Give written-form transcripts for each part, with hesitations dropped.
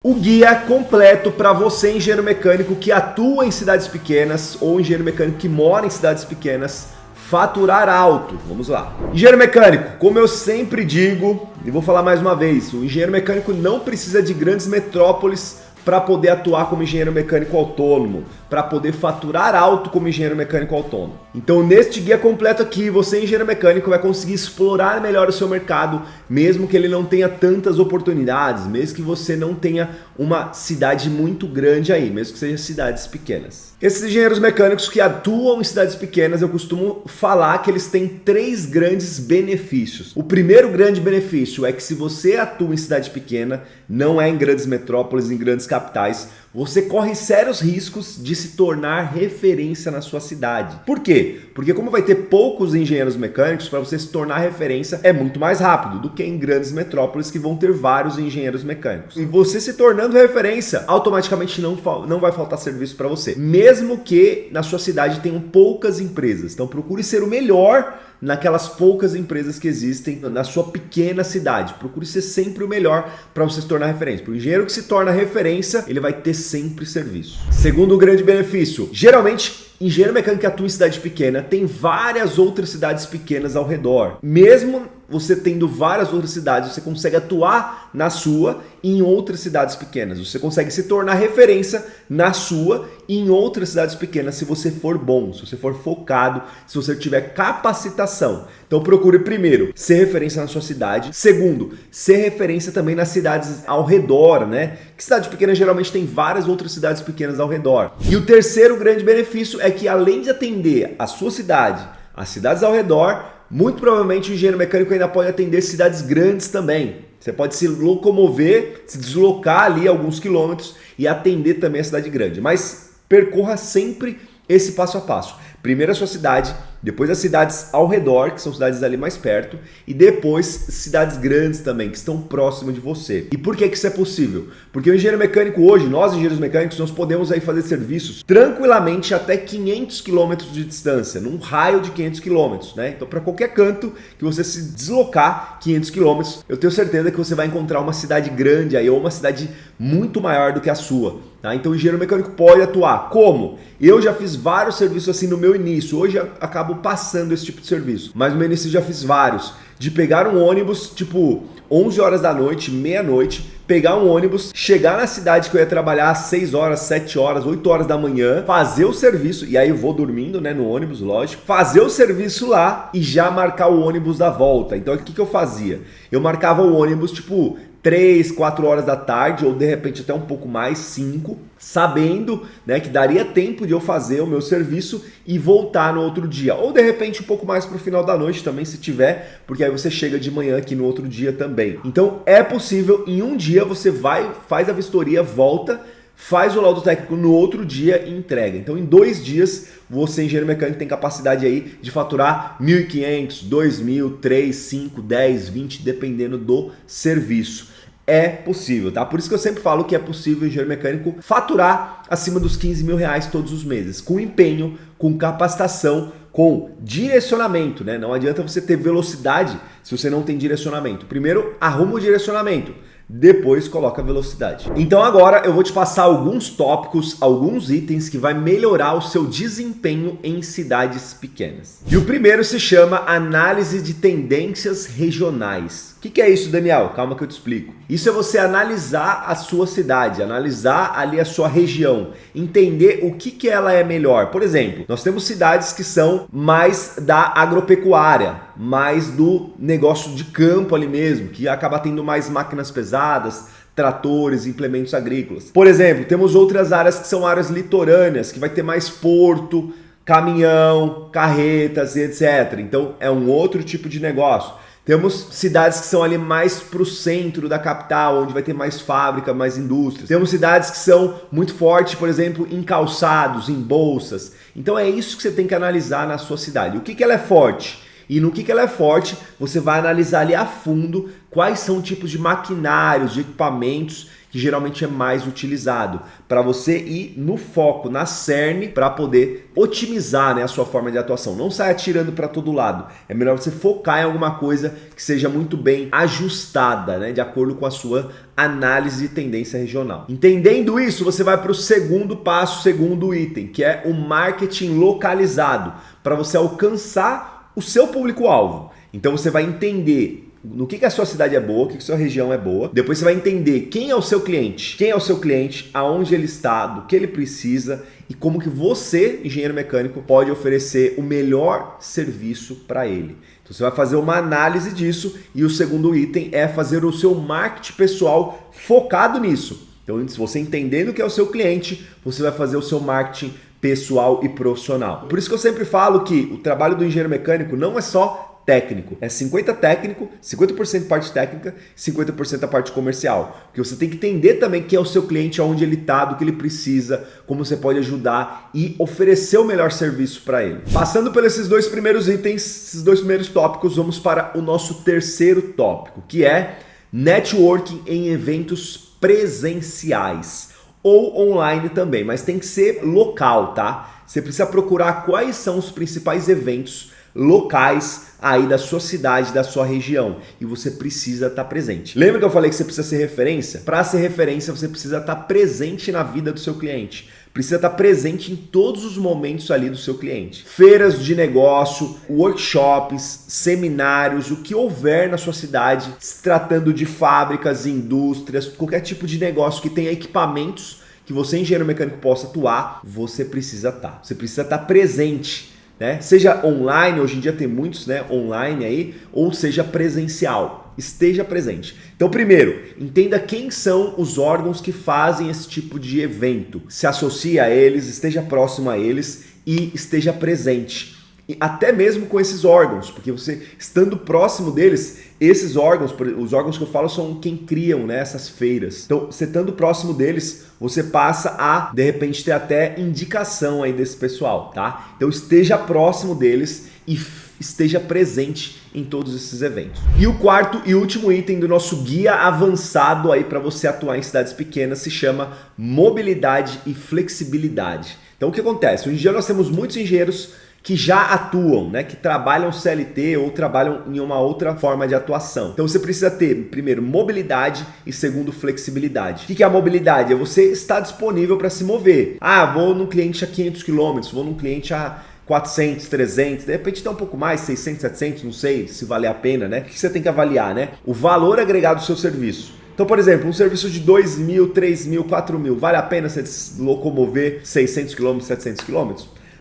O guia completo para você, engenheiro mecânico que atua em cidades pequenas ou engenheiro mecânico que mora em cidades pequenas, faturar alto. Vamos lá. Engenheiro mecânico, como eu sempre digo, e vou falar mais uma vez, o engenheiro mecânico não precisa de grandes metrópoles para poder atuar como engenheiro mecânico autônomo, para poder faturar alto como engenheiro mecânico autônomo. Então, neste guia completo aqui, você, engenheiro mecânico, vai conseguir explorar melhor o seu mercado, mesmo que ele não tenha tantas oportunidades, mesmo que você não tenha uma cidade muito grande aí, mesmo que sejam cidades pequenas. Esses engenheiros mecânicos que atuam em cidades pequenas, eu costumo falar que eles têm 3 grandes benefícios. O primeiro grande benefício é que se você atua em cidade pequena, não é em grandes metrópoles, em grandes capitais, você corre sérios riscos de se tornar referência na sua cidade. Por quê? Porque como vai ter poucos engenheiros mecânicos, para você se tornar referência é muito mais rápido do que em grandes metrópoles que vão ter vários engenheiros mecânicos. E você se tornando referência, automaticamente não vai faltar serviço para você. Mesmo que na sua cidade tenham poucas empresas. Então procure ser o melhor naquelas poucas empresas que existem na sua pequena cidade. Procure ser sempre o melhor para você se tornar referência. Porque o engenheiro que se torna referência, ele vai ter sempre serviço. Segundo grande benefício, geralmente engenheiro mecânico que atua em cidade pequena tem várias outras cidades pequenas ao redor. Mesmo você tendo várias outras cidades, você consegue atuar na sua e em outras cidades pequenas. Você consegue se tornar referência na sua e em outras cidades pequenas se você for bom, se você for focado, se você tiver capacitação. Então procure primeiro ser referência na sua cidade. Segundo, ser referência também nas cidades ao redor, né? Que cidade pequena geralmente tem várias outras cidades pequenas ao redor. E o terceiro grande benefício é que além de atender a sua cidade, as cidades ao redor, muito provavelmente o engenheiro mecânico ainda pode atender cidades grandes também. Você pode se locomover, se deslocar ali alguns quilômetros e atender também a cidade grande. Mas percorra sempre esse passo a passo. Primeiro a sua cidade, depois as cidades ao redor, que são cidades ali mais perto, e depois cidades grandes também, que estão próximas de você. E por que isso é possível? Porque o engenheiro mecânico hoje, nós engenheiros mecânicos, nós podemos aí fazer serviços tranquilamente até 500 km de distância, num raio de 500 km, né? Então para qualquer canto que você se deslocar 500 km, eu tenho certeza que você vai encontrar uma cidade grande aí, ou uma cidade muito maior do que a sua. Tá? Então o engenheiro mecânico pode atuar. Como? Eu já fiz vários serviços assim no meu início, hoje eu acabo passando esse tipo de serviço, mas no meu início eu já fiz vários, de pegar um ônibus tipo 11 horas da noite, meia-noite, pegar um ônibus, chegar na cidade que eu ia trabalhar às 6 horas, 7 horas, 8 horas da manhã, fazer o serviço, e aí eu vou dormindo, né, no ônibus, lógico, fazer o serviço lá e já marcar o ônibus da volta. Então o que eu fazia? Eu marcava o ônibus tipo 3, 4 horas da tarde, ou de repente até um pouco mais, 5, sabendo, né, que daria tempo de eu fazer o meu serviço e voltar no outro dia. Ou de repente um pouco mais para o final da noite também, se tiver, porque aí você chega de manhã aqui no outro dia também. Então é possível, em um dia você vai, faz a vistoria, volta, faz o laudo técnico no outro dia e entrega. Então em 2 dias você, engenheiro mecânico, tem capacidade aí de faturar 1.500, 2.000, 3, 5, 10, 20, dependendo do serviço. É possível, tá? Por isso que eu sempre falo que é possível o engenheiro mecânico faturar acima dos 15 mil reais todos os meses, com empenho, com capacitação, com direcionamento, né? Não adianta você ter velocidade se você não tem direcionamento. Primeiro, arruma o direcionamento. Depois coloca a velocidade. Então agora eu vou te passar alguns tópicos, alguns itens que vai melhorar o seu desempenho em cidades pequenas. E o primeiro se chama análise de tendências regionais. O que é isso, Daniel? Calma que eu te explico. Isso é você analisar a sua cidade, analisar ali a sua região, entender o que ela é melhor. Por exemplo, nós temos cidades que são mais da agropecuária, mais do negócio de campo ali mesmo, que acaba tendo mais máquinas pesadas, tratores, implementos agrícolas. Por exemplo, temos outras áreas que são áreas litorâneas, que vai ter mais porto, caminhão, carretas e etc. Então é um outro tipo de negócio. Temos cidades que são ali mais para o centro da capital, onde vai ter mais fábrica, mais indústrias. Temos cidades que são muito fortes, por exemplo, em calçados, em bolsas. Então é isso que você tem que analisar na sua cidade. O que ela é forte? E no que ela é forte, você vai analisar ali a fundo quais são tipos de maquinários, de equipamentos que que geralmente é mais utilizado, para você ir no foco, na cerne, para poder otimizar, né, a sua forma de atuação. Não saia atirando para todo lado. É melhor você focar em alguma coisa que seja muito bem ajustada, né, de acordo com a sua análise de tendência regional. Entendendo isso, você vai para o segundo passo, segundo item, que é o marketing localizado, para você alcançar o seu público-alvo. Então você vai entender no que a sua cidade é boa, o que a sua região é boa. Depois você vai entender quem é o seu cliente, aonde ele está, do que ele precisa e como que você, engenheiro mecânico, pode oferecer o melhor serviço para ele. Então você vai fazer uma análise disso e o segundo item é fazer o seu marketing pessoal focado nisso. Então, se você entendendo o que é o seu cliente, você vai fazer o seu marketing pessoal e profissional. Por isso que eu sempre falo que o trabalho do engenheiro mecânico não é só técnico, é 50% técnico, 50% parte técnica, 50% a parte comercial. Porque você tem que entender também quem é o seu cliente, aonde ele está, do que ele precisa, como você pode ajudar e oferecer o melhor serviço para ele. Passando por esses dois primeiros itens, esses dois primeiros tópicos, vamos para o nosso terceiro tópico, que é networking em eventos presenciais ou online também, mas tem que ser local, tá? Você precisa procurar quais são os principais eventos locais aí da sua cidade, da sua região, e você precisa estar presente. Lembra que eu falei que você precisa ser referência? Para ser referência, você precisa estar presente na vida do seu cliente. Precisa estar presente em todos os momentos ali do seu cliente. Feiras de negócio, workshops, seminários, o que houver na sua cidade, se tratando de fábricas, indústrias, qualquer tipo de negócio que tenha equipamentos que você, engenheiro mecânico, possa atuar, você precisa estar. Você precisa estar presente, né? Seja online, hoje em dia tem muitos, né, online aí, ou seja presencial. Esteja presente. Então, primeiro, entenda quem são os órgãos que fazem esse tipo de evento. Se associe a eles, esteja próximo a eles e esteja presente. E até mesmo com esses órgãos, porque você estando próximo deles, esses órgãos, os órgãos que eu falo são quem criam, né, essas feiras. Então, você estando próximo deles, você passa a, de repente, ter até indicação aí desse pessoal, tá? Então, esteja próximo deles e esteja presente em todos esses eventos. E o quarto e último item do nosso guia avançado aí para você atuar em cidades pequenas se chama mobilidade e flexibilidade. Então, o que acontece? Hoje em dia nós temos muitos engenheiros que já atuam, né, que trabalham CLT ou trabalham em uma outra forma de atuação. Então você precisa ter, primeiro, mobilidade e segundo, flexibilidade. O que é a mobilidade? É você estar disponível para se mover. Ah, vou num cliente a 500 km, vou num cliente a 400, 300, de repente dá um pouco mais, 600, 700, não sei se vale a pena, né? O que você tem que avaliar, né? O valor agregado do seu serviço. Então, por exemplo, um serviço de 2.000, 3.000, 4.000, vale a pena você locomover 600 km, 700 km?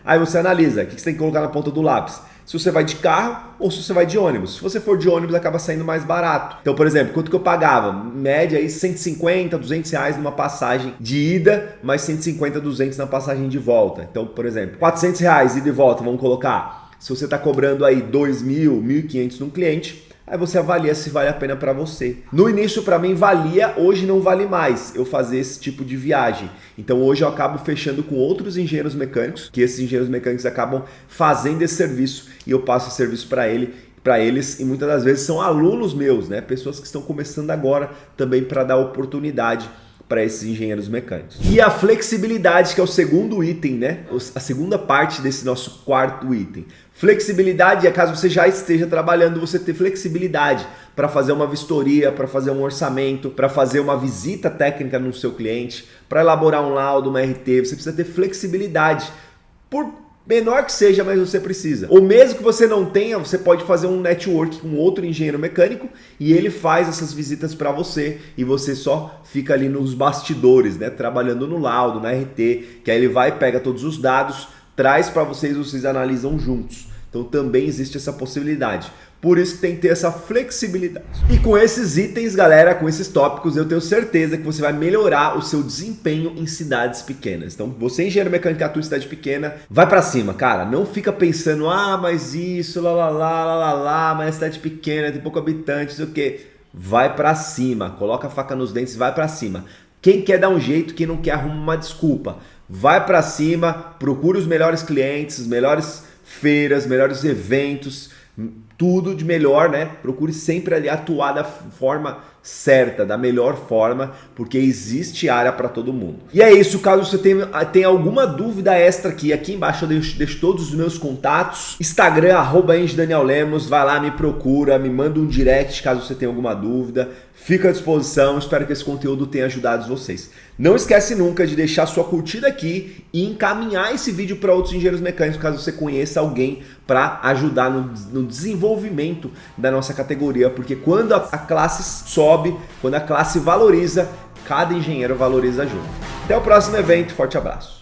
Aí você analisa, o que você tem que colocar na ponta do lápis? Se você vai de carro ou se você vai de ônibus. Se você for de ônibus, acaba saindo mais barato. Então, por exemplo, quanto que eu pagava? Média aí 150, 200 reais numa passagem de ida, mais 150, 200 na passagem de volta. Então, por exemplo, 400 reais ida e volta, vamos colocar. Se você está cobrando aí 2.000, 1.500 num cliente, aí você avalia se vale a pena para você. No início, para mim, valia, hoje não vale mais eu fazer esse tipo de viagem. Então, hoje eu acabo fechando com outros engenheiros mecânicos, que esses engenheiros mecânicos acabam fazendo esse serviço e eu passo esse serviço para eles, e muitas das vezes são alunos meus, né? Pessoas que estão começando agora também para dar oportunidade para esses engenheiros mecânicos. E a flexibilidade, que é o segundo item, né? A segunda parte desse nosso quarto item. Flexibilidade é caso você já esteja trabalhando, você ter flexibilidade para fazer uma vistoria, para fazer um orçamento, para fazer uma visita técnica no seu cliente, para elaborar um laudo, uma RT, você precisa ter flexibilidade. Por menor que seja, mas você precisa. Ou mesmo que você não tenha, você pode fazer um network com outro engenheiro mecânico e ele faz essas visitas para você e você só fica ali nos bastidores, né, trabalhando no laudo, na RT, que aí ele vai, pega todos os dados, traz para vocês analisam juntos. Então também existe essa possibilidade. Por isso que tem que ter essa flexibilidade. E com esses itens, galera, com esses tópicos, eu tenho certeza que você vai melhorar o seu desempenho em cidades pequenas. Então, você, engenheiro mecânico que atua em cidade pequena, vai pra cima, cara. Não fica pensando, mas isso, mas é cidade pequena, tem pouco habitante, não sei o quê. Vai pra cima, coloca a faca nos dentes e vai pra cima. Quem quer dar um jeito, quem não quer arruma uma desculpa. Vai pra cima, procure os melhores clientes, as melhores feiras, melhores eventos, tudo de melhor, né? Procure sempre ali atuar da forma certa, da melhor forma, porque existe área para todo mundo. E é isso, caso você tenha alguma dúvida extra aqui embaixo eu deixo todos os meus contatos. Instagram, @EngenDanielLemos, vai lá, me procura, me manda um direct caso você tenha alguma dúvida. Fica à disposição, espero que esse conteúdo tenha ajudado vocês. Não esquece nunca de deixar sua curtida aqui e encaminhar esse vídeo para outros engenheiros mecânicos, caso você conheça alguém para ajudar no desenvolvimento da nossa categoria, porque quando a classe sobe, quando a classe valoriza, cada engenheiro valoriza junto. Até o próximo evento, forte abraço!